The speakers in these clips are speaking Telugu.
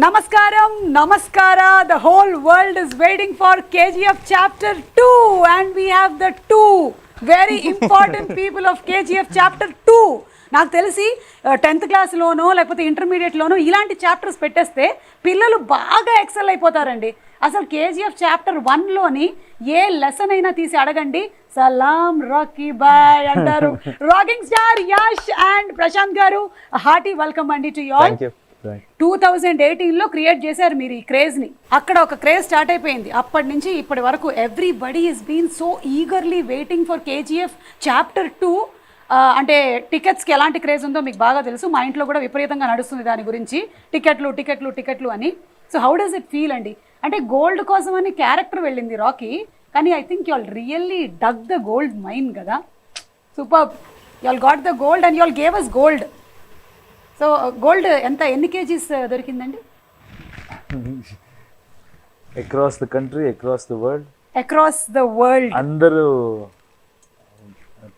Namaskaram, Namaskara. The whole world is waiting for KGF Chapter 2 and we have the two very important people of KGF Chapter 2. నాకు తెలిసి 10th క్లాస్లోనో లేకపోతే ఇంటర్మీడియట్లోనో ఇలాంటి చాప్టర్స్ పెట్టేస్తే పిల్లలు బాగా ఎక్సెల్ అయిపోతారండి. అసలు కేజీఎఫ్ చాప్టర్ 1లోని ఏ లెసన్ అయినా తీసి అడగండి, సలాం రాకీ బాయ్ అంటారు. Rocking star Yash and Prashanth garu, hearty welcome అండి టు యు ఆల్. 2018లో క్రియేట్ చేశారు మీరు ఈ క్రేజ్ని. అక్కడ ఒక క్రేజ్ స్టార్ట్ అయిపోయింది. అప్పటి నుంచి ఇప్పటి వరకు everybody is been so eagerly waiting for KGF chapter 2. అంటే టికెట్స్కి ఎలాంటి క్రేజ్ ఉందో మీకు బాగా తెలుసు. మా ఇంట్లో కూడా విపరీతంగా నడుస్తుంది దాని గురించి, టికెట్లు అని. So how does it feel అండి? అంటే గోల్డ్ కోసం అని క్యారెక్టర్ వెళ్ళింది రాకీ, కానీ I think you all really dug the gold mine కదా. Super, you all got the gold and you all gave us gold. So gold ఎన్ని కేజీస్ దొరికిందండి? Across the country, across the world అందరూ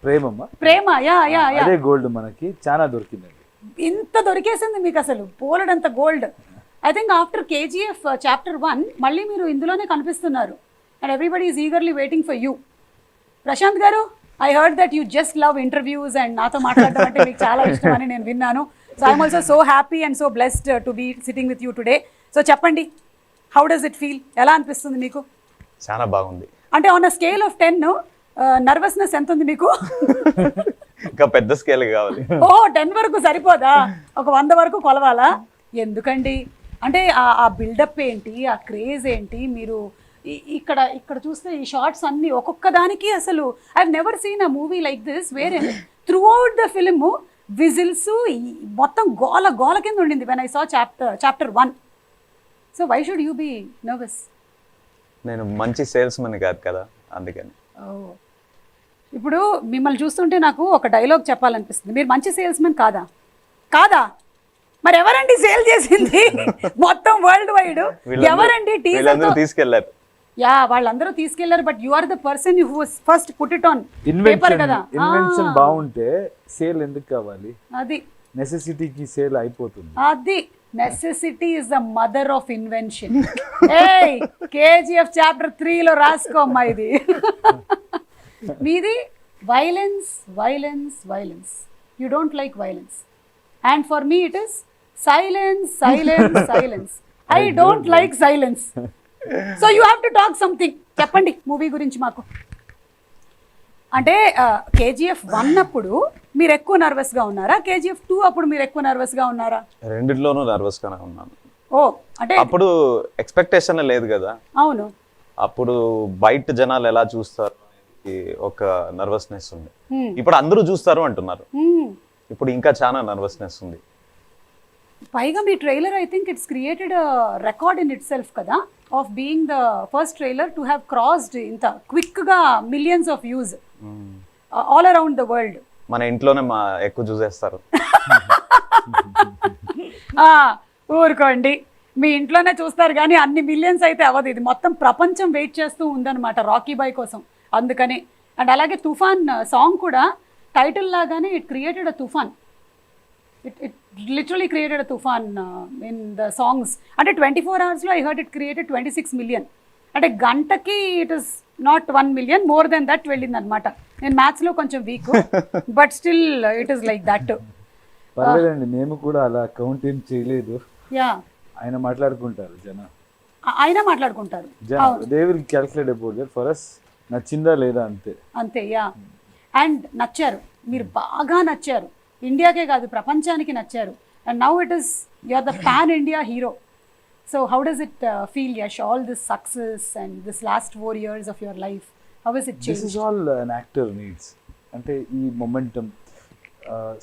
ప్రేమ అదే గోల్డ్ మనకి చాలా దొరికిందండి. ఇంత దొరికేసింది మీకు అసలు పోలడంత gold. I think after KGF chapter 1 మళ్ళీ మీరు ఇందులోనే కనిపిస్తున్నారు and everybody is eagerly waiting for you. Prashanth garu, I heard that you just love interviews and నాతో మాట్లాడడం అంటే మీకు చాలా ఇష్టం అని నేను విన్నాను. So I'm also so happy and so blessed to be sitting with you today. So చెప్పండి, హౌ డస్ ఇట్ ఫీల్? ఎలా అనిపిస్తుంది మీకు? చాలా బాగుంది. అంటే on a scale of 10 nervousness ఎంత ఉంది మీకు? ఇంకా పెద్ద స్కేల్ కావాలి. 10 వరకు సరిపోదా? ఒక 100 వరకు కొలవాలా? ఎందుకండి? అంటే ఆ బిల్డప్ ఏంటి, ఆ క్రేజ్ ఏంటి? మీరు ఇక్కడ చూస్తే ఈ షార్ట్స్ అన్ని ఒక్కొక్క దానికి అసలు I have never seen a movie like this where in throughout the film whistles మొత్తం గోల కింద ఉండింది when I saw chapter 1. So why should you be nervous? నేను మంచి సేల్స్ మన్ కాదు కదా, అందుకని. ఇప్పుడు మిమ్మల్ని చూస్తుంటే నాకు ఒక డైలాగ్ చెప్పాలనిపిస్తుంది. మీరు మంచి సేల్స్మెన్ కాదా? మరి ఎవరండి సేల్ చేసింది మొత్తం వరల్డ్ వైడ్? ఎవరండి? తీసుకెళ్లారు. వాళ్ళందరూ తీసుకెళ్లారు, but you are the person who was first put it on paper కదా. ఇన్వెన్షన్ బాగుంటే సేల్ ఎందుకు కావాలి? అది నెసెసిటీకి సేల్ అయిపోతుంది. అది necessity is the mother of invention. ఏయ్, కేజీఎఫ్ చాప్టర్ 3లో రాసుకోమ్మా ఇది. మీది violence. You don't like violence and for me it is silence. I don't like silence. So you have to talk something. చెప్పండి మూవీ గురించి మాకు. అంటే కేజీఎఫ్ 1 అప్పుడు మీరు ఎక్కువ నర్వస్గా ఉన్నారా? కేజీఎఫ్ 2 అప్పుడు మీరు ఎక్కువ నర్వస్గా ఉన్నారా? రెండిట్లోనూ నర్వస్గానే ఉన్నాను. అంటే అప్పుడు ఎక్స్పెక్టేషన్ లేదు కదా. అవును. అప్పుడు బయట జనాలు ఎలా చూస్తారు ఒక నర్వస్నెస్ ఉంది. ఇప్పుడు అందరూ చూస్తారు అంటున్నారు. ఇప్పుడు ఇంకా చాలా నర్వస్నెస్ ఉంది. పైగా మీ trailer I think it's created record in itself కదా, of being the first trailer to have crossed ఇంత క్విక్ గా millions of views all around the world. మన ఇంట్లోనే ఎక్కువ చూసేస్తారు. ఊరుకోండి, మీ ఇంట్లోనే చూస్తారు కానీ అన్ని మిలియన్స్ అయితే అవ్వదు. ఇది మొత్తం ప్రపంచం వెయిట్ చేస్తూ ఉందన్నమాట రాకీ బాయ్ కోసం. అందుకని. అండ్ అలాగే తుఫాన్ సాంగ్ కూడా టైటిల్ లాగానే ఇట్ క్రియేటెడ్ అ తుఫాన్. ఇట్ లిటరలీ క్రియేటెడ్ అ తుఫాన్ ఇన్ ద సాంగ్స్. అంటే 24 hours I heard it created 26 million. అంటే గంటకి it is not 1 million, more than that వెళ్ళింది అనమాట. నేను మ్యాథ్స్లో కొంచెం week, but still it is like that. పర్లేదండి, మేము కూడా అలా కౌంట్ ఏం చేయలేదు. యా, ఆయన మాట్లాడుకుంటారు ఆయన మాట్లాడుకుంటారు. They will calculate about that. For us నచ్చిందా లేదా అంతే. యా, అండ్ నచ్చారు, మీరు బాగా నచ్చారు. ఇండియాకే కాదు ప్రపంచానికి నచ్చారు. And now it is you are the pan India hero. So how does it feel, Yash, all this success and this last 4 years of your life? How is it change? This is all an actor needs. అంటే ఈ మొమెంటం,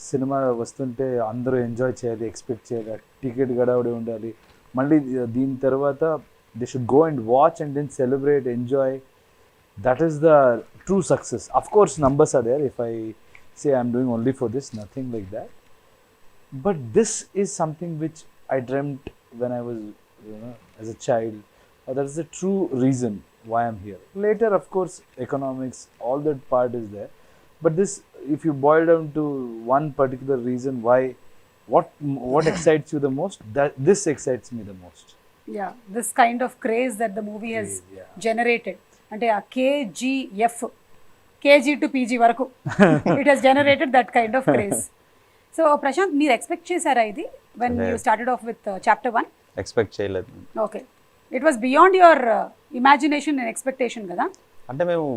సినిమా వస్తుంటే అందరూ ఎంజాయ్ చేయాలి, ఎక్స్పెక్ట్ చేయాలి, టికెట్ గడవడే ఉండాలి. మళ్ళీ దీని తర్వాత they should go and watch and then celebrate, enjoy. That is the true success. Of course, numbers are there. If I say I'm doing only for this, nothing like that. But this is something which I dreamt when I was, as a child. That is the true reason why I'm here. Later, of course, economics, all that part is there. But this, if you boil down to one particular reason why what excites you the most? This excites me the most. Yeah, this kind of craze that the movie has generated. అంటే ఆ KGF, KG to PG వరకు it has generated that kind of craze. So Prashanth, మీరు ఎక్స్పెక్ట్ చేశారా ఇది when you started off with chapter 1? Expect చేయలేదు. Okay, it was beyond your imagination and expectation కదా? అంటే మేము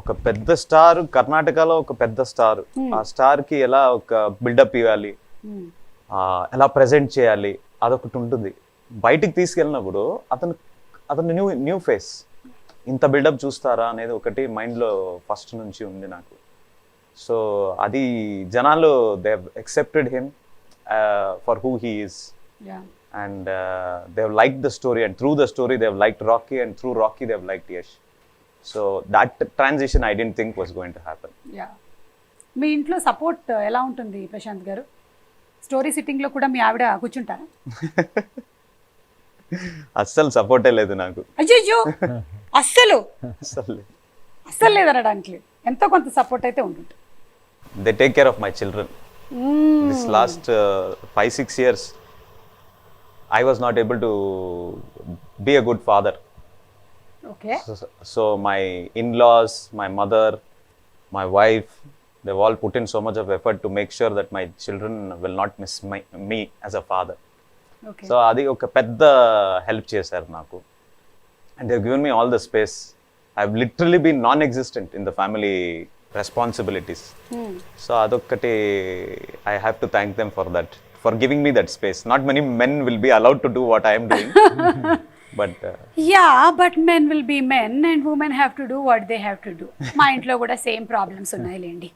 ఒక పెద్ద స్టార్, కర్ణాటకలో ఒక పెద్ద స్టార్, ఆ స్టార్ కి ఎలా ఒక బిల్డప్ ఇవ్వాలి, ఎలా ప్రెజెంట్ చేయాలి, అదొకటి ఉంటుంది. బయటికి తీసుకెళ్ళినప్పుడు అతను న్యూ ఫేస్, ఇంత బిల్డప్ చూస్తారా అనేది ఒకటి మైండ్లో ఫస్ట్ నుంచి ఉంది నాకు. సో అది జనాలు they have accepted him for who he is, and they have liked the story, and through the story they have liked Rocky, and through Rocky they have liked Yash. So that transition I didn't think was going to happen. Yeah. మీ ఇంట్లో సపోర్ట్ ఎలా ఉంటుంది ప్రశాంత్ గారు? స్టోరీ సిట్టింగ్ లో కూడా మీ ఆవిడ కూర్చుంటారా? అస్సలు సపోర్టే లేదు నాకు. అయ్యో, అస్సలు అస్సలు లేదనడానికి ఎంతో కొంత సపోర్ట్ అయితే ఉంటుంది. They take care of my children. This last 5-6 years I was not able to be a good father. Okay. So my in-laws, my mother, my wife, they've all put in so much of effort to make sure that my children will not miss me as a father. Okay. So adi oka pedda help chesaru naku, and they've given me all the space. I've literally been non-existent in the family responsibilities. So adokkati I have to thank them for that, for giving me that space. Not many men will be allowed to do what I am doing. But but men will be men and women have to do what they have to do. మా ఇంట్లో కూడా సేమ్ ప్రాబ్లమ్స్ ఉన్నాయిలేండి,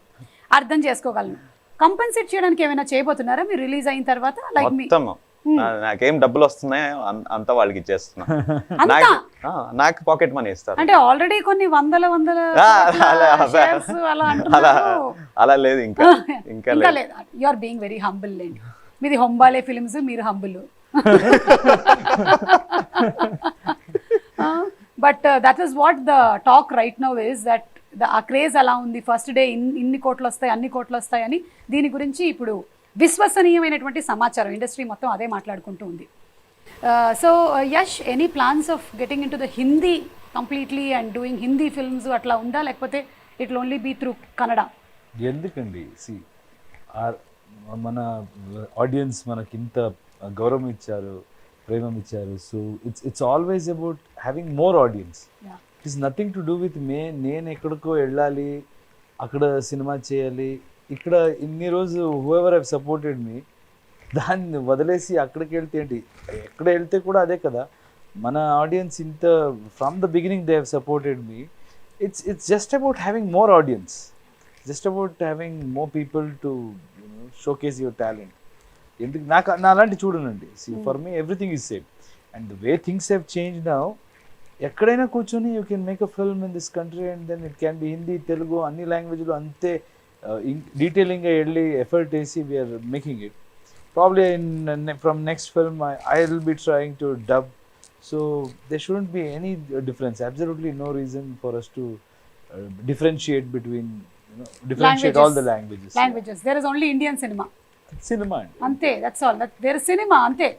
అర్థం చేసుకోగలను. కంపెన్సేట్ చేయడానికి ఏమైనా చేయబోతున్నారా మీరు రిలీజ్ అయిన తర్వాత? లైక్ మొత్తం నాకేం డబ్బులు వస్తున్నాయో అంతా వాళ్ళకి ఇచ్చేస్తున్నా. నాకు పాకెట్ మనీ ఇస్తారు. అంటే ఆల్రెడీ కొన్ని వందల shares అలా అంటున్నారు. అలా లేదు, ఇంకా లేదు. You are being very humble లేండి. మీది హొంబాలే ఫిల్మ్స్, మీరు humble. But that is what the talk right now is that ఆ క్రేజ్ అలా ఉంది. ఫస్ట్ డే ఇన్ని కోట్లు వస్తాయి, అన్ని కోట్లు వస్తాయి అని. దీని గురించి ఇప్పుడు విశ్వసనీయమైనటువంటి సమాచారం ఇండస్ట్రీ మొత్తం అదే మాట్లాడుకుంటూ ఉంది. So Yash, any plans of getting in to the Hindi completely and doing Hindi films అట్లా ఉందా, లేకపోతే it will only be through Kannada? ఎందుకండి, మన ఆడియన్స్ మనకి ఇంత గౌరవం ఇచ్చారు, ప్రేమం ఇచ్చారు. So it's always about having more audience. It's nothing to do with నేను ఎక్కడికో వెళ్ళాలి, అక్కడ సినిమా చేయాలి. ఇక్కడ ఇన్ని రోజు హూఎవర్ హ్యావ్ సపోర్టెడ్ మీ, దాన్ని వదిలేసి అక్కడికి వెళ్తే ఏంటి? ఎక్కడ వెళ్తే కూడా అదే కదా. మన ఆడియన్స్ ఇంత from the beginning they have supported me. It's just about having more audience, just about having more people to showcase your talent. ఎందుకు నా అలాంటి చూడనండి. For me everything is same, and the way things have change now. ఎక్కడైనా కూర్చొని you can make a film in this country, and then it can be Hindi, Telugu, అన్ని లాంగ్వేజ్లో అంతే డీటెయిలింగ్గా వెళ్ళి ఎఫర్ట్ వేసి we're making it. Probably from next film I will be trying to dub. So there shouldn't be any difference, absolutely no reason for us to differentiate between, differentiate all the languages. There is only Indian cinema ante, that's all. There is cinema ante.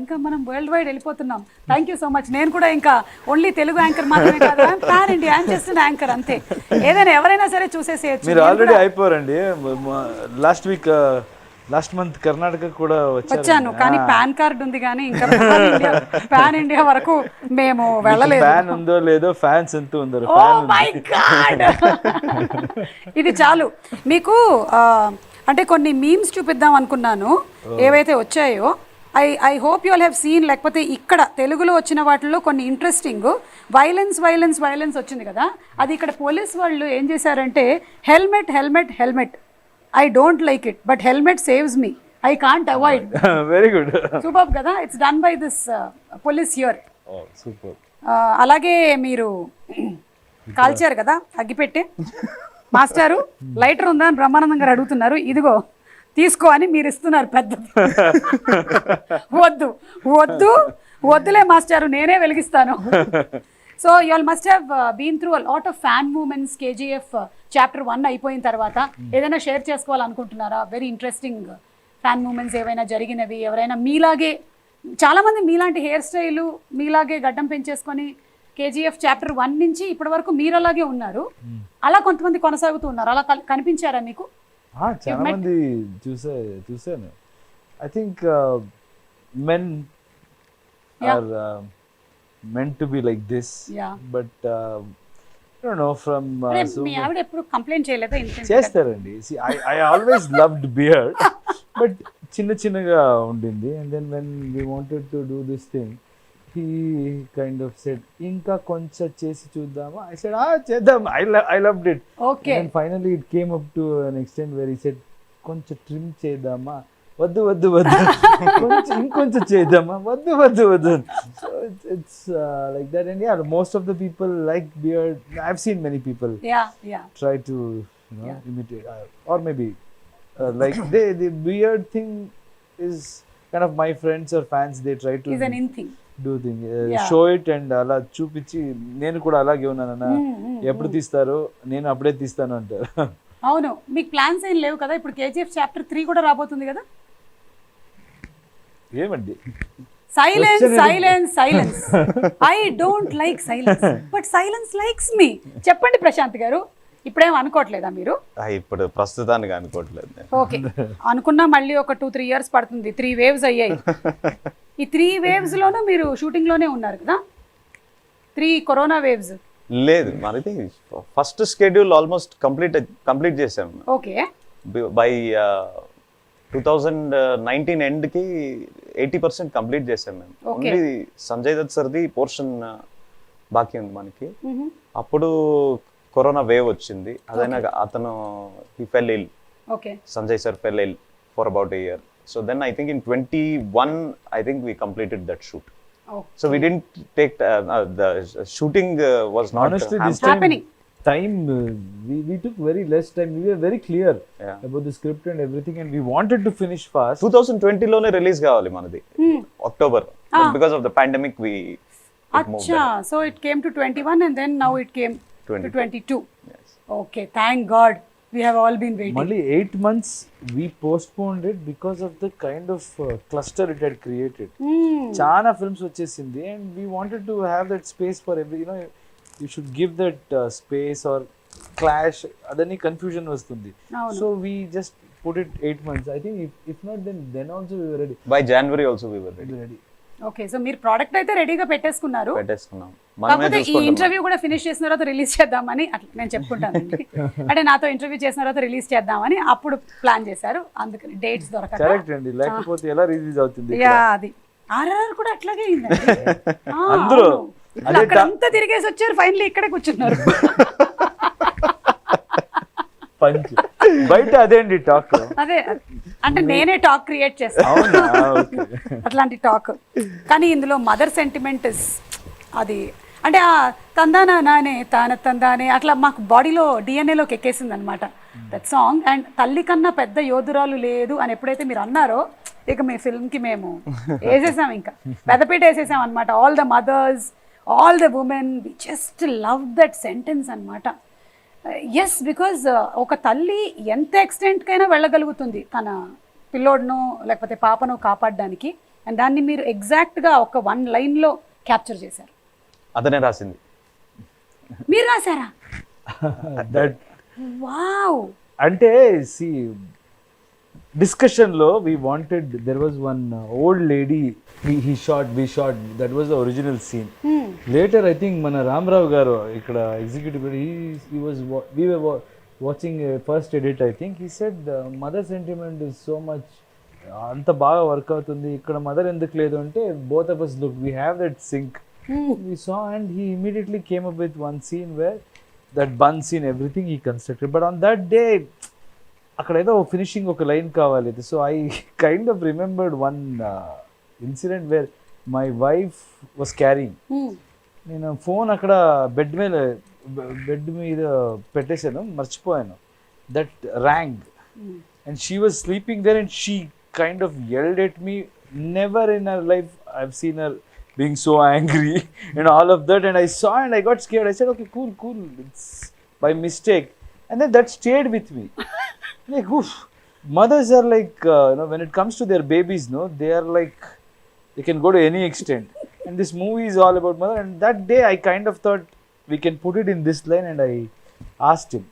ఇంకా మనం వరల్డ్ వైడ్ వెళ్ళిపోతున్నాం. Thank you so much. నేను కూడా ఇంకా ఓన్లీ తెలుగు యాంకర్ మాత్రమే కాదు, pan India, I'm just an anchor అంతే. ఏదైనా ఎవరైనా సరే చూసేసేయచ్చు. మీరు ఆల్రెడీ అయిపోరండి. లాస్ట్ మంత్ కర్ణాటక కూడా వచ్చాను, కానీ పాన్ కార్డ్ ఉంది, కానీ ఇంకా పాన్ ఇండియా వరకు మేము వెళ్ళలేదు. ఫ్యాన్ ఉందో లేదో, ఫ్యాన్స్ ఎంత ఉందో. ఓ మై గాడ్, ఇది చాలు మీకు. అంటే కొన్ని మీమ్స్ చూపిద్దాం అనుకున్నాను, ఏవైతే వచ్చాయో. I hope you all have seen. లేకపోతే ఇక్కడ తెలుగులో వచ్చిన వాటిల్లో కొన్ని ఇంట్రెస్టింగ్, వైలెన్స్ వచ్చింది కదా, అది ఇక్కడ పోలీస్ వాళ్ళు ఏం చేశారంటే, helmet I don't like it, but helmet saves me. I can't avoid. Very good. Superb కదా. It's done by this police here. Oh, super. అలాగే మీరు కాల్చారు కదా అగ్గిపెట్టే. మాస్టారు లైటర్ ఉందా అని బ్రహ్మానందం గారు అడుగుతున్నారు. ఇదిగో తీసుకో అని మీరు ఇస్తున్నారు. పెద్ద వద్దులే మాస్టారు, నేనే వెలిగిస్తాను. So you all must have been through a lot of fan moments KGF chapter 1 అయిపోయిన తర్వాత. ఏదైనా షేర్ చేసుకోవాలనుకుంటున్నారా? వెరీ ఇంట్రెస్టింగ్ ఫ్యాన్ మూమెంట్స్ ఏవైనా జరిగినవి, ఎవరైనా మీలాగే, చాలామంది మీలాంటి హెయిర్ స్టైలు, మీలాగే గడ్డం పెంచేసుకొని కేజీఎఫ్ చాప్టర్ 1 నుంచి ఇప్పటి వరకు మీరు అలాగే ఉన్నారు, అలా కొంతమంది కొనసాగుతూ ఉన్నారు, అలా కనిపించారా మీకు? చాలా మంది చూసాను. I think men are meant to be like this, but I don't know from మీ ఆవిడ ఎప్పుడు కంప్లైంట్ చేయలేదా? చేస్తారండి. See, I always loved beard, but చిన్నగా ఉండింది. And then when we wanted to do this thing, he kind of said, ఇంకా కొంచెం చేసి చూద్దామా? I said, చేద్దాం. I loved it. Okay. And then finally it came up to an extent where he said, కొంచెం ట్రిమ్ చేద్దామా? వద్దు ఇంకొంచెం చేద్దామా? వద్దు. So it's like that. And yeah, most of the people like beard. I've seen many people try to imitate, or maybe like the beard thing is kind of my friends or fans, they try to is an in thing, do thing, show it and అలా చూపించి నేను కూడా అలాగే ఉన్నానన్నా, ఎప్పుడు తీస్తారు, నేను అప్పుడే తీస్తాను అంటారు. అవును, మీకు ప్లాన్స్ ఏం లేవు కదా? ఇప్పుడు కేజీఎఫ్ చాప్టర్ 3 కూడా రాబోతుంది కదా? ఏమండి? Silence. I don't like silence, but silence likes me. చెప్పండి ప్రశాంత్ గారు, ఇప్పుడేం అనుకోవట్లేదా మీరు? ఇప్పుడు ప్రస్తుతానికి అనుకోవట్లేదు. ఓకే, అనుకున్నా మళ్ళీ ఒక 2-3 ఇయర్స్ పడుతుంది. 3 waves అయ్యాయి. ఈ 3 waves లోనూ మీరు షూటింగ్ లోనే ఉన్నారు కదా? 3 కరోనా వేవ్స్ లేదు, మనది ఫస్ట్ షెడ్యూల్ ఆల్మోస్ట్ కంప్లీట్ చేసాం. ఓకే, బై 2019 ఎండ్కి 80% కంప్లీట్ చేసాం మేము. ఓన్లీ సంజయ్ దత్ సర్ది పోర్షన్ బాకీ ఉంది మనకి. అప్పుడు కరోనా వేవ్ వచ్చింది. అదైనా అతను he fell ill, Sanjay sir fell ill for about a year. So then I think in 21 I think we completed that shoot. So we didn't take the shooting was not honestly this time we took very less time. We were very clear about the script and everything, and we wanted to finish fast. 2020 లోనే రిలీజ్ కావాలి మనది, October. Because of the pandemic we acha, so it came to 21 and then now it came to 22. Yes. Okay, thank God. We have all been waiting. Only 8 months we postponed it because of the kind of cluster it had created. Chana films vachesindi, and we wanted to have that space for every, you should give that space or clash, adani confusion vastundi. So we just put it 8 months. I think if not then also we were ready. By January also we were ready. Okay, so మీరు ప్రోడక్ట్ అయితే రెడీగా పెట్టేసుకున్నాం. కాకపోతే ఈ ఇంటర్వ్యూ కూడా ఫినిష్ చేసిన తర్వాత రిలీజ్ చేద్దామని అట్లా నేను చెప్పుకుంటాను. అంటే నాతో ఇంటర్వ్యూ చేసిన తర్వాత రిలీజ్ చేద్దామని అప్పుడు ప్లాన్ చేశారు, అందుకని డేట్స్ దొరకక. కరెక్ట్ అండి, లేకపోతే ఎలా రిలీజ్ అవుతుంది? అది ఆర్ఆర్ కూడా అట్లాగే అయిందండి. అందరూ అక్కడంతా తిరిగేసి వచ్చారు, ఫైనల్లీ ఇక్కడే కూర్చున్నారు. పంచ్ బయట అదేండి టాక్. అదే అంటే నేనే టాక్ క్రియేట్ చేస్తాను, అట్లాంటి టాక్. కానీ ఇందులో మదర్ సెంటిమెంట్ అది అంటే ఆ తందానా నానే తందానే అట్లా మాకు బాడీలో డిఎన్ఏలోకి ఎక్కేసింది అనమాట దట్ సాంగ్. అండ్ తల్లి కన్నా పెద్ద యోధురాలు లేదు అని ఎప్పుడైతే మీరు అన్నారో, ఇక మీ ఫిల్మ్కి మేము వేసేసాం, ఇంకా పెద్దపీట వేసేసాం అనమాట. All the mothers, all the women, we just love that sentence అనమాట. ఎస్, బికాజ్ ఒక తల్లి ఎంత ఎక్స్టెంట్కైనా వెళ్ళగలుగుతుంది తన పిల్లోడ్ను లేకపోతే పాపను కాపాడడానికి. అండ్ దాన్ని మీరు ఎగ్జాక్ట్గా ఒక 1 లైన్లో క్యాప్చర్ చేశారు. అదనే రాసింది. మీరు రాశారా? వావ్. అంటే సి డిస్కషన్ లో we wanted, there was one old lady we shot, that was the original scene. Later I think మన రామరావు గారు ఇక్కడ executive, we were watching first edit, I think he said mother sentiment is so much, అంత బాగా వర్క్ అవుతుంది ఇక్కడ, మదర్ ఎందుకు లేదు అంటే both of us look, we have that sync. We saw, and he immediately came up with one scene where that bun scene, everything he constructed, but on that day అక్కడ ఏదో ఫినిషింగ్ ఒక లైన్ కావాలి. So I kind of remembered one incident where my wife was carrying. నేను ఫోన్ అక్కడ బెడ్ మీద పెట్టేశాను, మర్చిపోయాను. That rang and she was sleeping there and she kind of yelled at me. Never in her life I've seen her being so angry and all of that, and I saw and I got scared. I said, okay, cool, it's by mistake. And then that stayed with me. Like, oof. Mothers are like, when it comes to their babies, no, they are like, they can go to any extent. And this movie is all about mother. And that day I kind of thought we can put it in this line, and I asked him,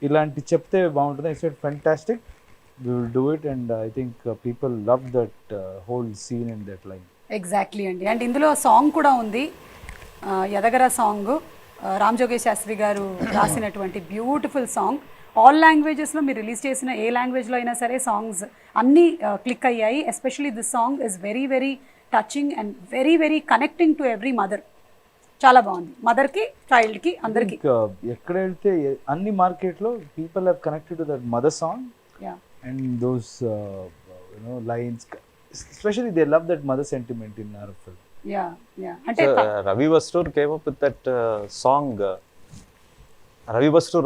ilanti chepte baaguntundi. I said, fantastic, we will do it. And I think people loved that whole scene and that line. Exactly అండి. అండ్ ఇందులో సాంగ్ కూడా ఉంది, యదగర సాంగ్, రామ్ జోగేష్ శాస్త్రి గారు రాసినటువంటి బ్యూటిఫుల్ సాంగ్. ఆల్ లాంగ్వేజెస్లో మీరు రిలీజ్ చేసిన ఏ లాంగ్వేజ్లో అయినా సరే సాంగ్స్ అన్నీ క్లిక్ అయ్యాయి. Especially this song is very very touching and very very connecting to every mother. చాలా బాగుంది, మదర్కి, చైల్డ్కి, అందరికి. ఎక్కడ వెళ్తే అన్ని మార్కెట్లో people have connected to that mother song and those lines. Especially they love that mother sentiment in our film. Yeah. అంటే Ravi Bastur came up with that song. Ravi Bastur,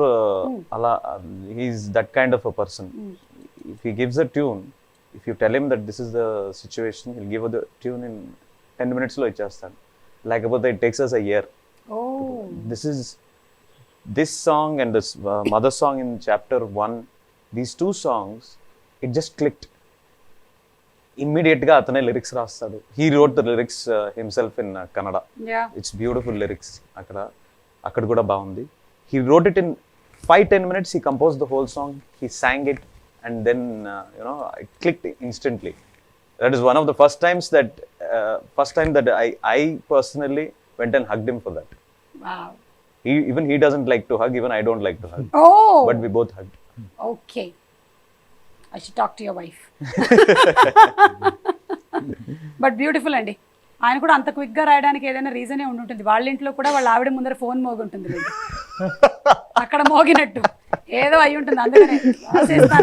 he's that kind of a person. If he gives a tune, if you tell him that this is the situation, he'll give the tune in 10 minutes lo ichestan. Like about it takes us a year. This song and this mother song in chapter 1, these two songs, it just clicked. Immediate గా అతనే లిరిక్స్ రాస్తాడు. He wrote the lyrics himself in Kannada. It's beautiful lyrics. అక్కడ కూడా బాగుంది. He wrote it in 5-10 minutes. He compose the whole song, he sang it, and then it clicked instantly. That is one of the first time that I personally went and hugged him for that. Wow. Even he doesn't like to hug, even I don't like to hug. But we both hugged. Okay. I should talk to your wife. But beautiful అండి. ఆయన కూడా అంత క్విక్గా రాయడానికి ఏదైనా రీజనే ఉంటుంది. వాళ్ళ ఇంట్లో కూడా వాళ్ళ ఆవిడ ముందర ఫోన్ మోగుంటుంది, అక్కడ మోగినట్టు ఏదో అయి ఉంటుంది. అందుకనే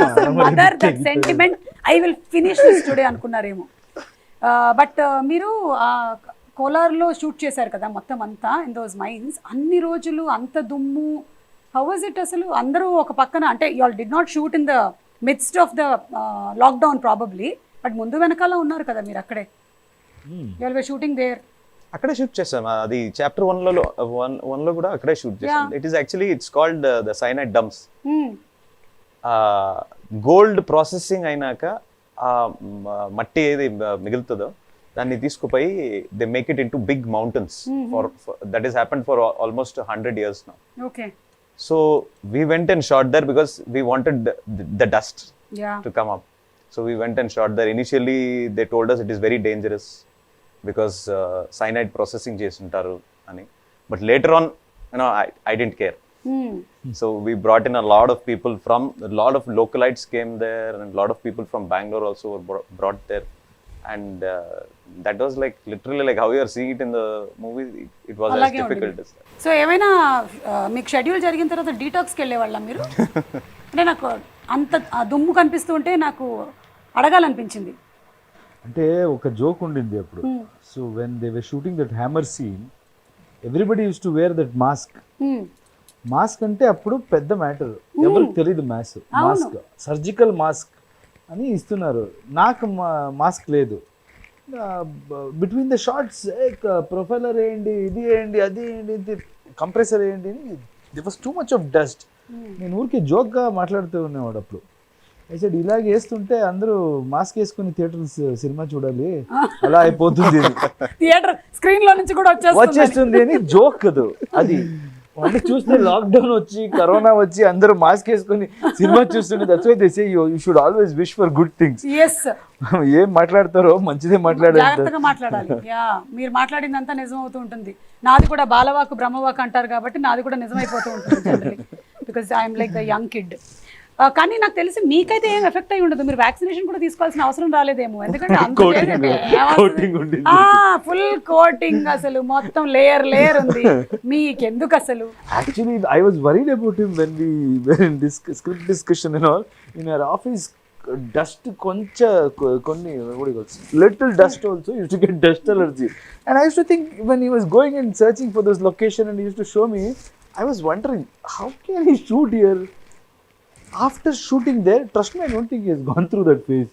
అసలు mother that sentiment, I will finish this today అనుకున్నారేమో. బట్ మీరు కోలార్లో షూట్ చేశారు కదా మొత్తం అంతా, ఇన్ దోస్ మైన్స్, అన్ని రోజులు అంత దుమ్ము. హౌ వాజ్ ఇట్ అసలు? అందరూ ఒక పక్కన, అంటే you all did not shoot in the midst of the lockdown probably, but ముందు వెనకాల ఉన్నారు కదా మీరు అక్కడే. you were shooting there. అక్కడే షూట్ చేసాం. అది చాప్టర్ 1 లో కూడా అక్కడే షూట్ చేసాం. It is actually it's called the cyanide dumps. Gold processing అయినాక ఆ మట్టి ఏది మిగులుతుందో దాన్ని తీసుకుపోయి they make it into big mountains. For that is happened for almost 100 years now. Okay. So we went and shot there because we wanted the dust to come up. So we went and shot there. Initially they told us it is very dangerous because cyanide processing chesuntaru ani. But later on, I didn't care. So we brought in a lot of people a lot of localites came there, and a lot of people from Bangalore also were brought there. And that was like literally like how you are seeing it in the movie. It was as difficult as that. So ఏమైనా మీకు షెడ్యూల్ జరిగిన తర్వాత డీటాక్స్కి వెళ్ళేవాళ్ళ మీరు? అంటే నాకు అంత దుమ్ము కనిపిస్తూ ఉంటే నాకు అడగాలనిపించింది. అంటే ఒక జోక్ ఉండింది అప్పుడు. So when they were shooting that hammer scene, everybody use to wear that mask. Mask అంటే అప్పుడు పెద్ద మ్యాటర్, ఎవరికి తెలియదు మాస్క్. సర్జికల్ మాస్క్ అని ఇస్తున్నారు, నాకు మాస్క్ లేదు. బిట్వీన్ ద షార్ట్స్ ప్రొఫైలర్ వేయండి, ఇది వేయండి, అది వేయండి, కంప్రెసర్ వేయండి, there was too much of dust. నేను ఊరికి జోక్గా మాట్లాడుతూ ఉండేవాడు అప్పుడు. అయితే ఇలాగే వేస్తుంటే అందరూ మాస్క్ వేసుకుని థియేటర్స్ సినిమా చూడాలి, అలా అయిపోతుంది, థియేటర్ స్క్రీన్ లో నుంచి కూడా వచ్చేస్తుంది అని జోక్ కదా అది. అంటే చూస్తే లాక్డౌన్ వచ్చి, కరోనా వచ్చి, అందరూ మాస్క్ వేసుకుని సినిమా చూస్తుంటే that's why they say you should always wish for good things. ఏం మాట్లాడతారో మంచిదే మాట్లాడాలి. మీరు మాట్లాడిందంతా నిజం అవుతూ ఉంటుంది. నాది కూడా బాలవాకు బ్రహ్మవాకు అంటారు కాబట్టి నాది కూడా నిజమైపోతూ ఉంటుంది, because I'm like the young kid. కానీ నాకు తెలిసి మీకైతే ఏం ఎఫెక్ట్ అయి ఉండదు, మీరు వ్యాక్సినేషన్ కూడా తీసుకోవాల్సిన అవసరం రాలేదేమో, ఎందుకంటే ఫుల్ కోటింగ్ అసలు మొత్తం లేయర్ ఉంది మీకెందుకు అసలు? Actually I was worried about him when we were in script discussion and all in our office. Dust కొన్ని little dust also use to get dust allergy. And I use to think when he was going and searching for this location and he use to show me, I was wondering how can he shoot here. After shooting there, trust me, I don't think he has gone through that phase.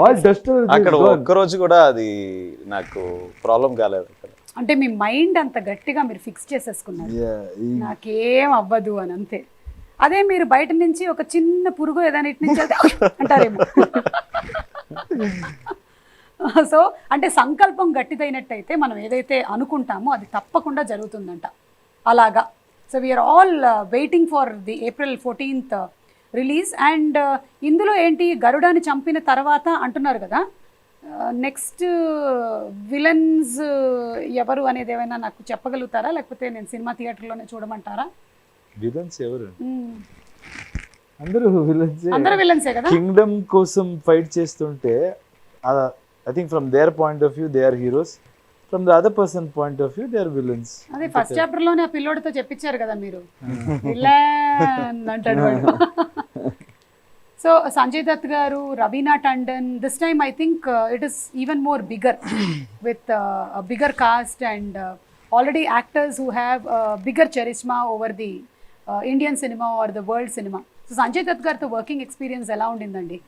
All dust allergy. అక్కడ ఒక్క రోజు కూడా అది నాకు ప్రాబ్లం కాలేదు. అక్కడ అంటే మీ మైండ్ అంత గట్టిగా మీరు ఫిక్స్ చేసేసుకున్నారు, నాకేం అవ్వదు అని, అంతే. అదే మీరు బయట నుంచి ఒక చిన్న పురుగు ఏదైనా ఇటు నుంచి వెళ్తే అంటారేమో. సో అంటే సంకల్పం గట్టిదైనట్టయితే మనం ఏదైతే అనుకుంటామో అది తప్పకుండా జరుగుతుందంట, అలాగా. So we're all waiting for the April 14th release. And ఇందులో ఏంటి, గరుడాని చంపిన తర్వాత అంటున్నారు కదా, నెక్స్ట్ విలన్స్ ఎవరు అనేది ఏమైనా నాకు చెప్పగలుగుతారా, లేకపోతే నేను సినిమా థియేటర్లోనే చూడమంటారా? విలన్స్ ఎవరు? అందరూ విలన్సే కదా. కింగ్డమ్ కోసం ఫైట్ చేస్తుంటే I think from their point of view they are heroes, from the other person point of view they are villains. అదే ఫస్ట్ చాప్టర్ లోనే ఆ పిల్లోడితో చెప్పించారు కదా మీరు, విలన్ అంటాడు వాడు. So Sanjay Dutt garu, Raveena Tandon, this time I think it is even more bigger with bigger cast and already actors who have bigger charisma over the Indian cinema or the world cinema. So Sanjay Dutt గారితో వర్కింగ్ ఎక్స్పీరియన్స్ ఎలా ఉండిందండి?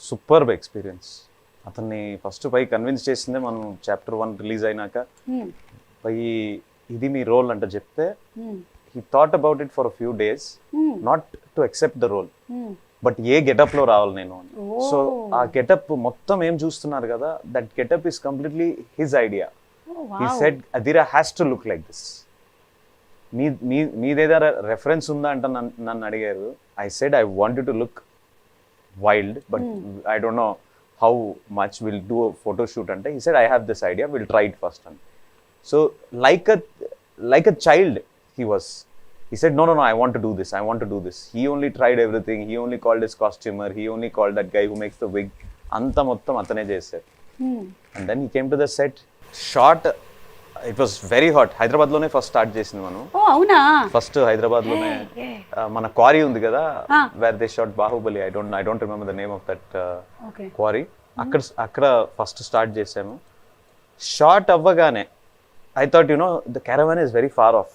Superb experience. అతన్ని ఫస్ట్ పై కన్విన్స్ చేసిందే మనం Chapter 1 రిలీజ్ అయినాక, పై ఇది మీ రోల్ అంటే చెప్తే he thought about it for a few days, not to accept the role, but A getup లో రావాలి నేను. సో ఆ గెటప్ మొత్తం ఏం చూస్తున్నారు కదా, that getup is completely his idea. He said Adhira has to look like this. మీదేదా రెఫరెన్స్ ఉందా అంటే నన్ను అడిగారు. I said I wanted to look wild, but I don't know how much will do photo shoot అంటే. He said I have this idea, will try it first అని. So like a child he was. He said, no, I want to do this, I want to do this. He only tried everything. He only called his costumer, he only called that guy who makes the wig. Anta mottam atane chesaru. And then he came to the set, shot. It was very hot. Hyderabad lone first start chesindi manu. Oh avuna, first Hyderabad lone mana quarry undi kada, where they shot Bahubali. I don't remember the name of that quarry. akkada first start chesamu. Shot avvagane I thought, the caravan is very far off.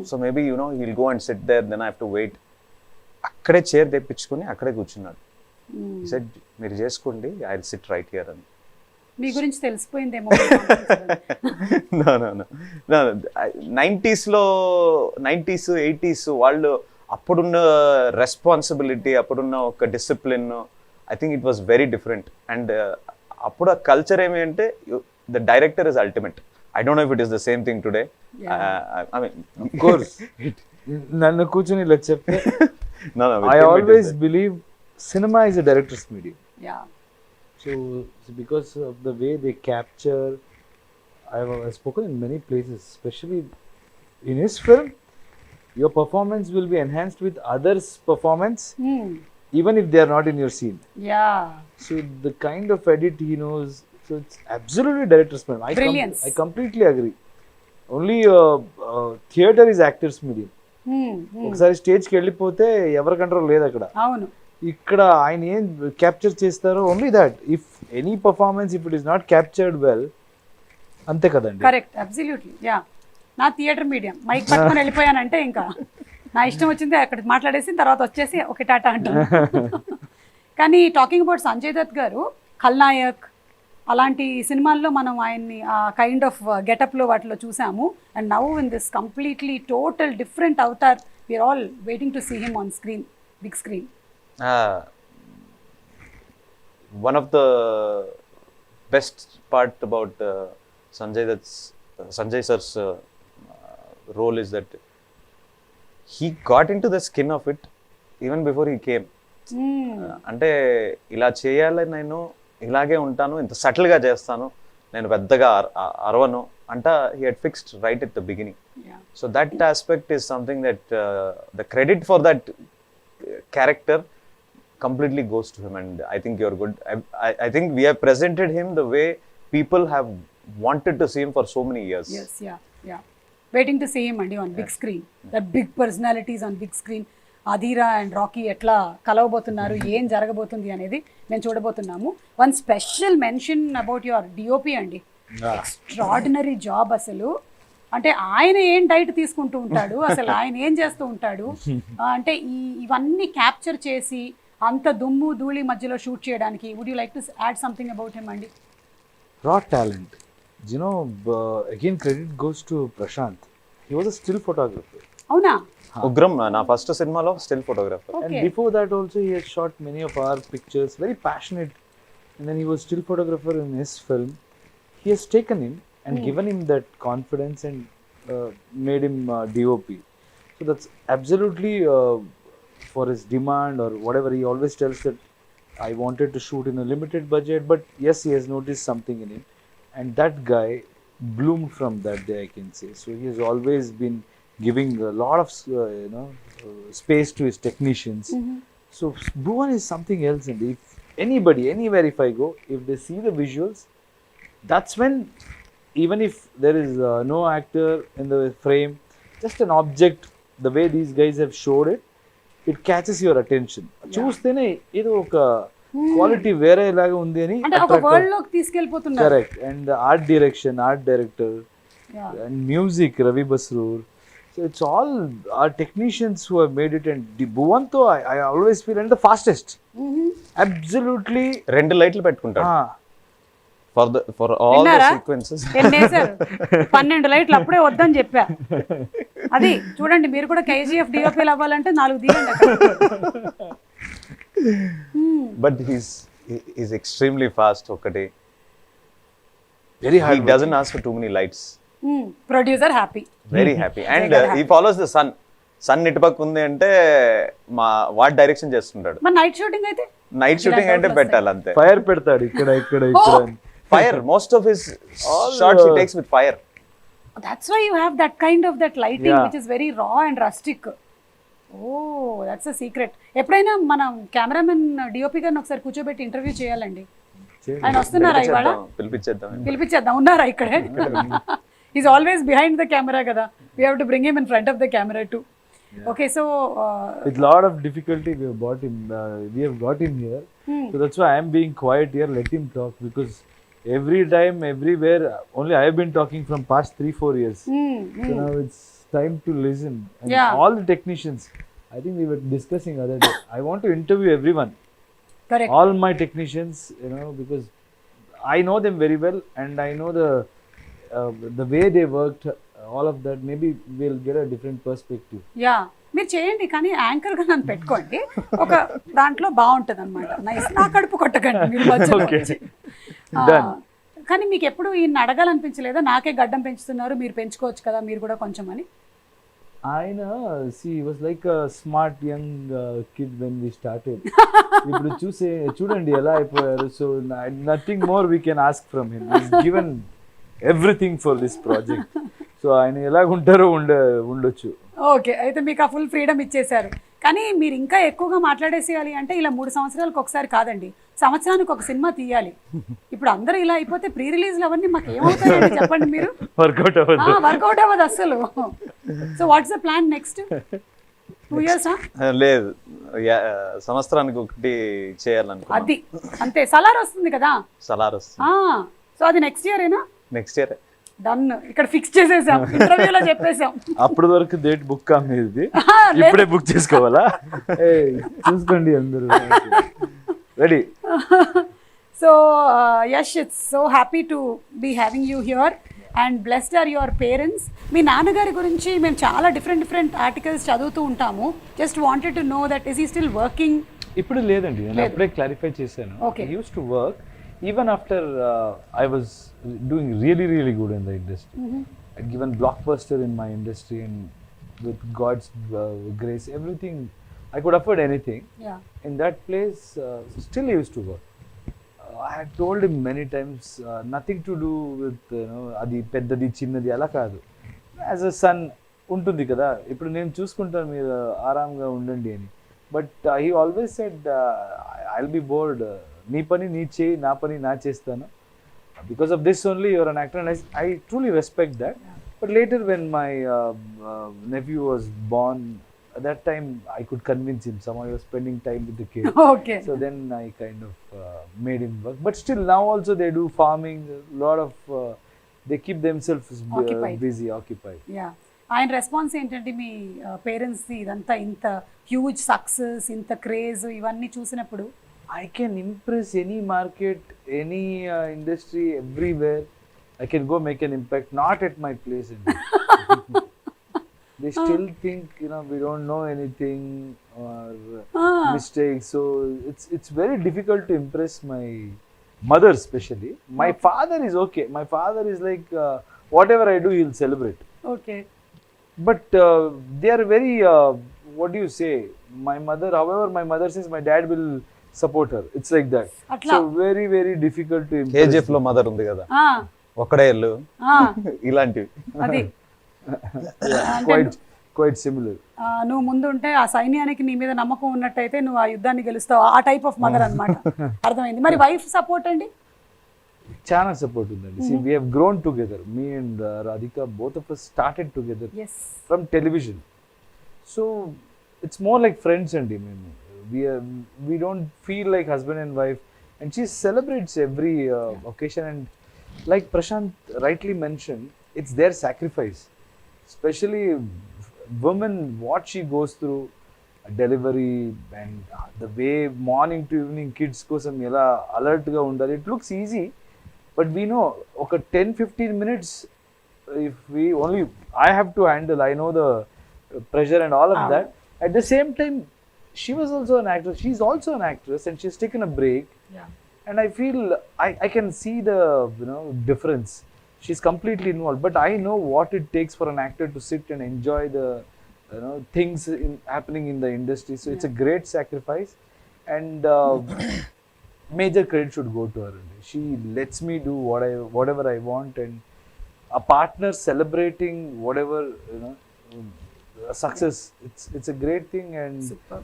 So maybe, he'll go and sit there, then I have to wait. అక్కడే చైర్ తెప్పించుకొని అక్కడే కూర్చున్నాడు. He said, మీరు చేసుకోండి, I'll sit right here అని. మీ గురించి తెలిసిపోయిందేమో. No. 90s, 80s వాళ్ళు అప్పుడున్న రెస్పాన్సిబిలిటీ, అప్పుడున్న ఒక discipline, I think it was very different. And అప్పుడు ఆ కల్చర్ ఏమి అంటే the director is ultimate. I don't know if it is the same thing today. I mean, of course. Nannu కూర్చొని ఇలా చెప్తే, no, I always believe cinema is a director's medium. Yeah. So because of the way they capture, I've spoken in many places, especially in his film, your performance will be enhanced with others' performance, even if they are not in your scene. Yeah. So the kind of edit he knows, so it's absolutely director's medium. I completely agree. Only theater is actor's medium. ఒకసారి స్టేజ్కి వెళ్ళిపోతే ఎవరి కంట్రోల్ లేదు అక్కడ. అవును. ఇక్కడ ఆయన ఏం క్యాప్చర్ చేస్తారో only that. If any performance if it is not captured well, అంతే కదండి. Correct, absolutely. యా, నా థియేటర్ మీడియం మైక్ పట్టుకొని వెళ్ళిపోయానంటే ఇంకా నా ఇష్టం వచ్చింది అక్కడ మాట్లాడేసి తర్వాత వచ్చేసి ఓకే టాటా అంటాను. కానీ టాకింగ్ అబౌట్ సంజయ్ దత్ గారు, ఖల్నాయక్ అలాంటి సినిమాల్లో మనం ఆయన్ని ఆ కైండ్ ఆఫ్ గెటప్లో వాటిలో చూసాము. And now in this completely total different avatar, we're all waiting to see him on screen, big screen. One of the best part about Sanjay sir's role is that he got into the skin of it even before he came. అంటే ఇలా చేయాలని, నేను ఇలాగే ఉంటాను, ఇంత సటిల్గా చేస్తాను, నేను పెద్దగా అరవను అంట. He had fixed right at the beginning. So that aspect is something that the credit for that character completely goes to him, and I think you're good. I think we have presented him the way people have wanted to see him for so many years. Yes, yeah. Waiting to see him and on big screen. That big personalities on big screen. Adira and Rocky ఎట్లా కలవబోతున్నారు, ఏం జరగబోతుంది అనేది మేము చూడబోతున్నాము. One special mention about your DOP అండి. ఎక్స్ట్రాడినరీ జాబ్ అసలు. అంటే ఆయన ఏం డైట్ తీసుకుంటూ ఉంటాడు, అసలు ఆయన ఏం చేస్తూ ఉంటాడు అంటే ఇవన్నీ క్యాప్చర్ చేసి అంత దుమ్ము ధూళి మధ్యలో షూట్ చేయడానికి. Would you like to add something about him అండి? Raw talent, You know, again credit goes to Prashanth. He was a still photographer. అవునా? ఉగ్రం నా ఫస్ట్ సినిమాలో still photographer. And Okay. before that also he has shot many of our pictures, very passionate. And then he was still photographer in his film. He has taken him and given him that confidence and made him DOP. So that's absolutely for his demand or whatever. He always tells that I wanted to shoot in a limited budget, but yes, he has noticed something in him. And that guy bloomed from that day, I can say. So he has always been giving a lot of space to his technicians. So Bhuvan is something else, and if anybody anywhere if I go, if they see the visuals, that's when, even if there is no actor in the frame, just an object, the way these guys have showed it, it catches your attention. చూస్తేనే ఇది ఒక క్వాలిటీ వేరే లాగా ఉంది అని అంటే ఒక వరల్డ్ లోకి తీసుకెళ్ళిపోతున్నారు. Correct. And art direction, art director and music Ravi Basrur. So it's all our technicians who have made it, and the Bhuvanto I always feel and the fastest. Absolutely. 2 లైట్లు పెట్టుకుంటాడు ఫర్ ఆల్ ద విన్నారా? సీక్వెన్సెస్. ఎన్నేసారు? 12 లైట్లు అప్పుడే వద్దని చెప్పా. అది చూడండి, మీరు కూడా KGF డిఓపీలు అవ్వాలంటే 4 తీయండి అక్కడ. But he's extremely fast. ఒకటి Very he hard. doesn't ask for too many lights. Producer happy. Very happy. And he follows the sun. Sun ఇటుపక్క ఉంది అంటే వాట్ డైరెక్షన్ చేస్తుంటాడు. మరి నైట్ షూటింగ్ అయితే నైట్ షూటింగ్ అంటే పెట్టాలి అంతే. ఫైర్ పెడతాడు ఇక్కడ ఇక్కడ ఇక్కడ. Fire, most of his shots he takes with fire. that's why you have that kind of that lighting Yeah. which is very raw and rustic. Oh, that's a secret. ఎప్పుడైనా మనం కెమెరామెన్ డిఓపి గారిని ఒకసారి కూర్చోబెట్టి ఇంటర్వ్యూ చేయాలండి. ఆయన వస్తున్నారా ఇవాళ? పిలిపించేద్దాం. ఉన్నారా ఇక్కడే? Is always behind the camera కదా. We have to bring him in front of the camera too. Okay, so with lot of difficulty we have brought him. We have got him here. So that's why I am being quiet here. Let him talk, because every time, everywhere, only I have been talking from past 3-4 years. So now it's time to listen. And Yeah. all the technicians, I think we were discussing other day. I want to interview everyone. correct. All my technicians, because I know them very well, and I know the way they worked. All of that, maybe we'll get a different perspective. Yeah, మీరు చేయండి, కానీ యాంకర్ గా నన్ను పెట్టుకోండి. ఒక దాంట్లో బాగుంటది అనమాట. నైస్. నా కడుపు కొట్టకండి మీరు మధ్యలో వచ్చి. కానీ మీకు ఎప్పుడు ఈయన అడగాలనిపించలేదా, నాకే గడ్డం పెంచుతున్నారు మీరు పెంచుకోవచ్చు కదా మీరు కూడా కొంచెం అని? ఆయన he was like a smart young kid when we started. ఇప్పుడు చూడండి ఎలా అయిపోయారు. So nothing more we can ask from him. He's given everything for this project. So ఆయన ఎలాగుంటారో ఉండొచ్చు. ఓకే, అయితే మీకు ఆ ఫుల్ ఫ్రీడమ్ ఇచ్చేసారు. కానీ మీరు ఇంకా ఎక్కువగా మాట్లాడేసేయాలి అంటే ఇలా 3 సంవత్సరాలకు ఒకసారి కాదండి, సంవత్సరానికి ఒక సినిమా తీయాలి. ఇప్పుడు అందరూ ఇలా అయిపోతే ప్రీ రిలీజ్లు అవన్నీ మాకు ఏమవుతాయండి చెప్పండి మీరు? వర్కౌట్ అవ్వదు అస్సలు. So what's the plan next 2 years? లేదు, సంవత్సరానికి ఒకటి చేయాలనుకున్నాను. అది అంతే. సలార్ వస్తుంది కదా. సలార్ వస్తుంది. సో అది నెక్స్ట్ ఇయరేనా? Next year. డన్. ఇక్కడ ఫిక్స్ చేసేసాం, ఇంటర్వ్యూలో చెప్పేసాం. అప్పటి వరకు డేట్ బుక్ అమ్మేది, ఇప్పుడే బుక్ చేసుకోవాలా? చూసుకోండి అందరూ. Ready. So Yash, it's so happy to be having you here and blessed are your parents. మీ నాన్నగారి గురించి మేము చాలా డిఫరెంట్ ఆర్టికల్స్ చదువుతూ ఉంటాము. Just wanted to know that is he still working? ఇప్పుడు లేదండి, నేను అప్పుడే క్లారిఫై చేశాను. Okay. He used to work even after I was doing really good in the industry. I'd given blockbuster in my industry, and with God's grace, everything, I could afford anything. Yeah. In that place, still he used to work. I had told him many times, nothing to do with adi peddadi chinnadi ala kaadu. As a son ఉంటుంది కదా, ఇప్పుడు నేను చూసుకుంటాను, మీరు ఆరాంగా ఉండండి అని. But he always said, I'll be bored. నీ పని నీ చేయి, నా పని నా చేస్తాను. Because of this only you're an actor, and I truly respect that. But later when my nephew was born, at that time I could convince him. Somehow he was spending time with the kid. Okay. So then I kind of made him work. But still now also they do farming, a lot of they keep themselves busy, occupied. Yeah. ఆయన రెస్పాన్స్ ఏంటంటే మీ పేరెంట్స్ ఇదంతా ఇంత హ్యూజ్ సక్సెస్, ఇంత క్రేజ్ ఇవన్నీ చూసినప్పుడు? I can impress any market, any industry, everywhere I can go make an impact, not at my place. They still think, we don't know anything or mistakes. So it's very difficult to impress my mother especially. My father is okay. My father is like, whatever I do, he'll celebrate. Okay. But they are very, what do you say? My mother, however my mother says, my dad will support her. It's like that. Atla. So very, very difficult to impress. KGF లో మదర్ ఉంది కదా, Ah. ఒక్కడే ఇల్లు, Ah. ఇలాంటివి. అది quite similar. నువ్వు ముందు ఉంటే ఆ సైన్యానికి నీ మీద నమ్మకం ఉన్నట్టయితే నువ్వు ఆ యుద్ధాన్ని గెలుస్తావు, ఆ టైప్ ఆఫ్ మదర్ అన్నమాట. అర్థమైంది. మరి వైఫ్ సపోర్ట్ అండి? చాలా సపోర్ట్ ఉందండి. See, we have grown together. Me and Radhika, both of us started together from television. So it's more like friends అండి మేము. We don't feel like husband and wife, and she celebrates every occasion. And like Prashanth rightly mentioned, it's their sacrifice, especially women, what she goes through, delivery, and the way morning to evening kids kosam ela alert ga undali. It looks easy, but we know okay 10-15 minutes if we only I have to handle. I know the pressure and all of that. At the same time, she was also an actress. She's also an actress, and she's taken a break. And I feel I can see the difference. She's completely involved, but I know what it takes for an actor to sit and enjoy the things happening in the industry. So it's a great sacrifice, and major credit should go to her. She lets me do whatever I want, and a partner celebrating whatever success. It's a great thing, and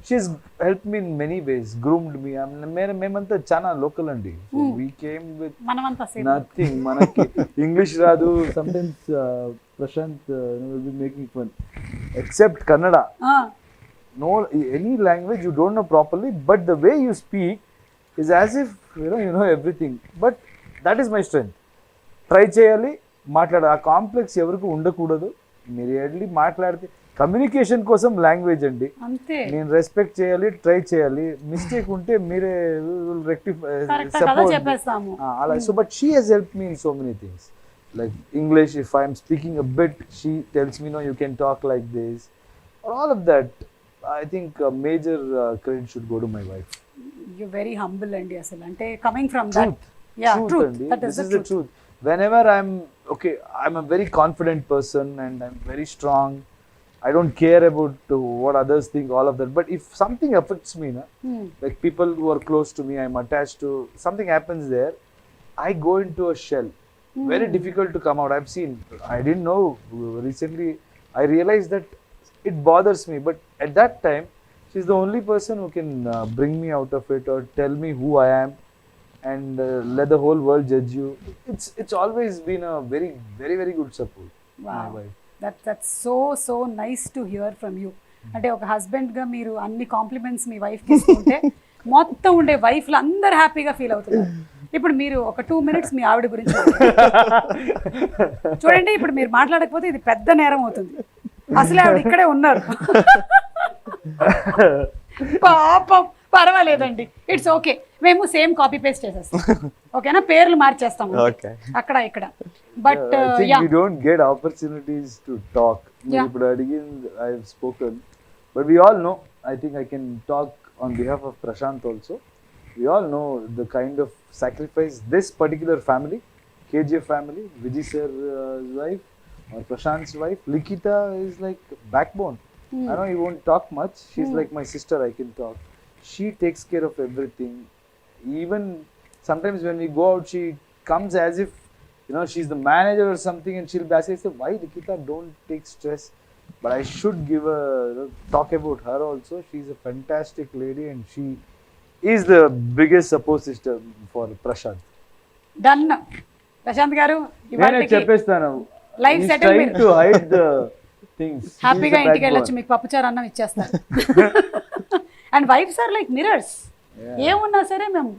she's helped me in many ways, groomed me. మేమంతా చాలా లోకల్ అండి. We came with nothing. మనకి ఇంగ్లీష్ రాదు. Sometimes Prashanth will be making fun, except Kannada. No, any language you don't know properly, but the way you speak is as if you know everything. But that is my strength. Try చేయాలి, మాట్లాడాలి. ఆ కాంప్లెక్స్ ఎవరికి ఉండకూడదు. మీరు ఎడ్లీ మాట్లాడితే కమ్యూనికేషన్ కోసం లాంగ్వేజ్ అండి. నేను రెస్పెక్ట్ చేయాలి, ట్రై చేయాలి. మిస్టేక్ ఉంటే మీరే రెక్టిఫై సపోర్ట్ అలా. So but she has help me in so many things. Like English, if I'm speaking a bit, she tells me no you can talk like this. All of that I think major credit should go to my wife. You very humble అండి అసలు. అంటే coming from that. Yeah, truth. That is the truth. Whenever I'm a very confident person, and I'm very strong. I don't care about what others think, all of that. But if something affects me, like people who are close to me, I'm attached to, something happens there, I go into a shell. Very difficult to come out. I've seen, I didn't know, recently I realized that it bothers me. But at that time, she's the only person who can bring me out of it or tell me who I am, and let the whole world judge you. It's always been a very, very, very good support. Wow. My wife. That's so nice to hear from you. అంటే ఒక హస్బెండ్ గా మీరు అన్ని కాంప్లిమెంట్స్ మీ వైఫ్ కి ఇస్తుంటే మొత్తం ఉండే వైఫ్లు అందరు హ్యాపీగా ఫీల్ అవుతున్నారు. ఇప్పుడు మీరు ఒక 2 minutes మీ ఆవిడ గురించి చూడండి. ఇప్పుడు మీరు మాట్లాడకపోతే ఇది పెద్ద నేరం అవుతుంది. అసలే ఆవిడ ఇక్కడే ఉన్నారు. పాపం, పర్వాలేదండి, ఇట్స్ ఓకే. మేము సేమ్ కాపీ పేస్ట్ చేసేస్తాం, ఓకేనా? పేర్లు మార్చేస్తాము అక్కడ ఇక్కడ. But we don't get opportunities to talk. ఇప్పుడు అడిగింది I have spoken, but we all know, I think I can talk on behalf of Prashanth also. We all know the kind of sacrifice this particular family, KGF family, Vijay sir's wife or Prashanth's wife, Likita, is like backbone. I know he won't talk much. She's like my sister. I can talk. She takes care of everything. Even sometimes when we go out, she comes as if she's the manager or something, and she'll say, "Why, Likita, don't take stress." But I should give a talk about her also. She's a fantastic lady, and she is the biggest support system for Prashanth. Done. Prashanth garu, నేను చెప్పేస్తాను. Life settle. Trying to hide the things. హ్యాపీగా ఇంటికి వెళ్ళొచ్చు, మీకు పప్పుచారు అన్నం ఇచ్చేస్తారు. And wives are like mirrors. ఏమున్నా సరే మేము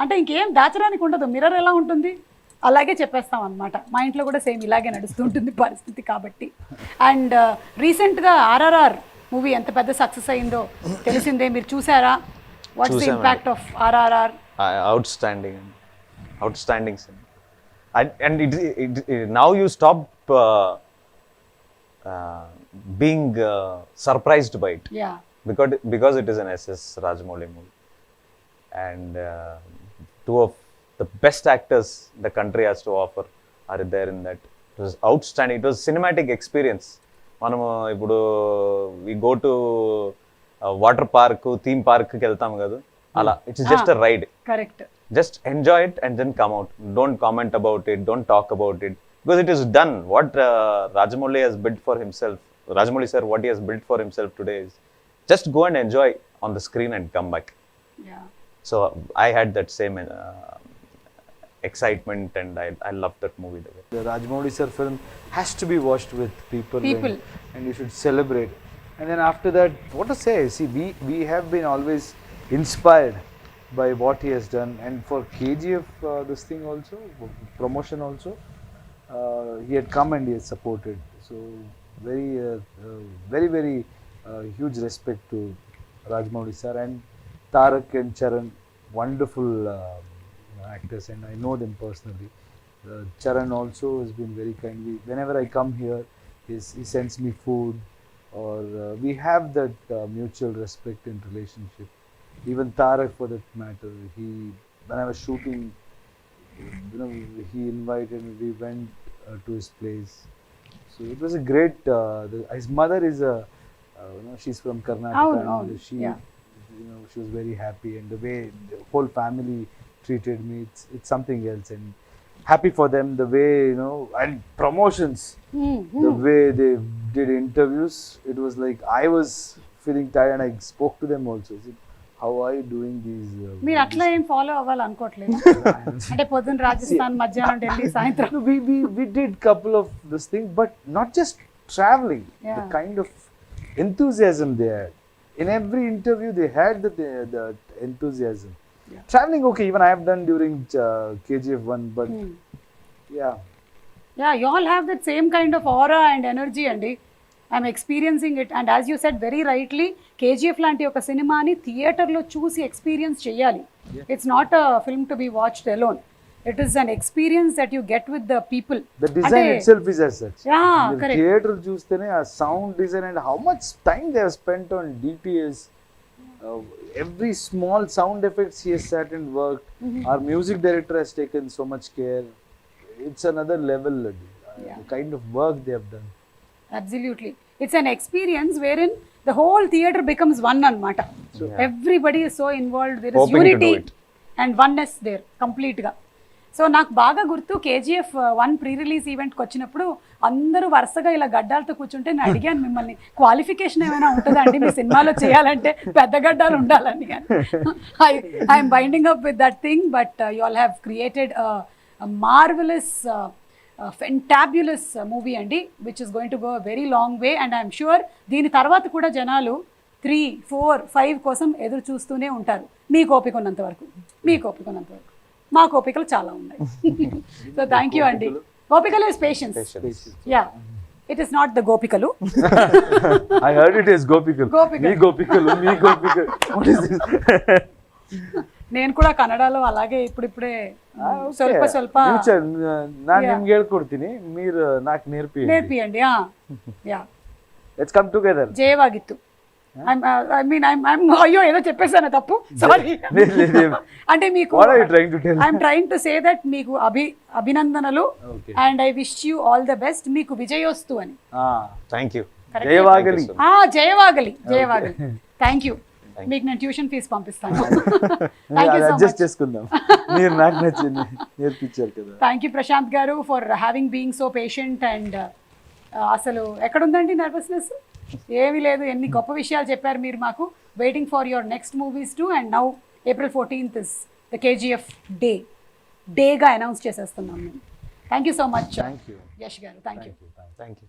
అంటే ఇంకేం దాచడానికి ఉండదు. మిర్రర్ ఎలా ఉంటుంది అలాగే చెప్పేస్తాం అనమాట. మా ఇంట్లో కూడా సేమ్ ఇలాగే నడుస్తుంటుంది పరిస్థితి కాబట్టి. అండ్ రీసెంట్గా RRR మూవీ ఎంత పెద్ద సక్సెస్ అయిందో తెలిసిందే, మీరు చూసారా? What's the impact of RRR? Outstanding. and now you stop being surprised by it, Yeah. because it is an SS Rajamouli movie, and two of the best actors the country has to offer are there in that. It was outstanding. It was cinematic experience. మనము ఇప్పుడు we go to water park, theme park కి వెళ్తాం కదా, అలా it's just a ride. Correct. Just enjoy it and then come out. Don't comment about it. Don't talk about it, because it is done. What Rajamouli has built for himself, Rajamouli sir, what he has built for himself today is just go and enjoy on the screen and come back. Yeah. So I had that same excitement, and I loved that movie. The Rajamouli sir film has to be watched with people. And you should celebrate. And then after that, what to say? See, we have been always inspired by what he has done, and for KGF this thing also, promotion also, he had come and he has supported. So very huge respect to Rajamouli sir, and Tarak and Charan, wonderful actors, and I know them personally. Charan also has been very kind. Whenever I come here, he sends me food, or we have that mutual respect and relationship. Even Tarak, for that matter, when I was shooting, he invited me. We went to his place. So it was a great. His mother is she's from Karnataka. And she was very happy, and the way the whole family treated me, it's something else. And happy for them, the way, and promotions, the way they did interviews. It was like I was feeling tired, and I spoke to them also. I said, how are you doing these? మీరు అట్లా ఏం ఫాలో అవ్వాలనుకోవట్లేదు అంటే పొద్దున్న రాజస్థాన్, మధ్యాహ్నం ఢిల్లీ, సాయంత్రం. We did couple of this thing, but not just traveling. The kind of enthusiasm they had in every interview, they had the enthusiasm. Traveling, okay, even I have done during KGF 1, but yeah, you all have that same kind of aura and energy, andi. I'm experiencing it, and as you said very rightly, KGF లాంటి ఒక సినిమాని థియేటర్లో చూసి ఎక్స్పీరియన్స్ చేయాలి. It's not a film to be watched alone. It is an experience that you get with the people. The design itself is as such. Yeah, correct. Theater చూస్తేనే ఆ sound design and how much time they have spent on DPS. Every small sound effects he has sat and worked. Our music director has taken so much care. It's another level. The kind of work they have done. Absolutely. It's an experience wherein the whole theater becomes one anamata. Everybody is so involved. There is Hoping unity and oneness there complete ga. So నాకు బాగా గుర్తు KGF 1 ప్రీ రిలీజ్ ఈవెంట్కి వచ్చినప్పుడు అందరూ వరుసగా ఇలా గడ్డాలతో కూర్చుంటే నేను అడిగాను మిమ్మల్ని, క్వాలిఫికేషన్ ఏమైనా ఉంటుందా అండి మీ సినిమాలో చేయాలంటే పెద్ద గడ్డాలు ఉండాలని. I'm binding up with that thing, but you all have created marvellous fantabulous movie అండి, which is going to go very long way. And I'm sure దీని తర్వాత కూడా జనాలు 3, 4, 5 కోసం ఎదురు చూస్తూనే ఉంటారు. మీకు ఓపిక ఉన్నంత వరకు, మా కోపికలు చాలా ఉన్నాయి. సో థ్యాంక్ యూ అండి. గోపికలు is patience. Yeah, it is not the గోపికలు. I heard it is gopikalu. మీ గోపికలు. What is this? నేను కూడా కన్నడలో అలాగే ఇప్పుడిప్పుడే ಸ್ವಲ್ಪ ನಾನು ನಿಮ್ಗೆ ಹೇಳ್ಕೊಡ್ತೀನಿ, మీరు నాకు నేర్పియండి. Yeah, let's come together. జయವಾಗಿತ್ತು. అయ్యో ఏదో చెప్పేసాను తప్పు, సారీ. అంటే మీకు I'm trying to say that మీకు అభినందనలు, and I wish you all the best. మీకు విజయోస్తు అని. Thank you. జయవాగలి. జయవాగలి. Thank you. మీకు నేను ట్యూషన్ ఫీజు పంపిస్తాను. అడ్జస్ట్ చేసుకుందాం, మీరు నాకు నచ్చింది నేర్పించారు కదా. థ్యాంక్ యూ ప్రశాంత్ గారు for having being so patient. And అసలు ఎక్కడుందండి నర్వస్నెస్? ఏమీ లేదు. ఎన్ని గొప్ప విషయాలు చెప్పారు మీరు మాకు. Waiting for your next movies too. And now April 14th is the KGF డేగా అనౌన్స్ చేసేస్తున్నాం మేము. Thank you so much Yash garu. Thank you.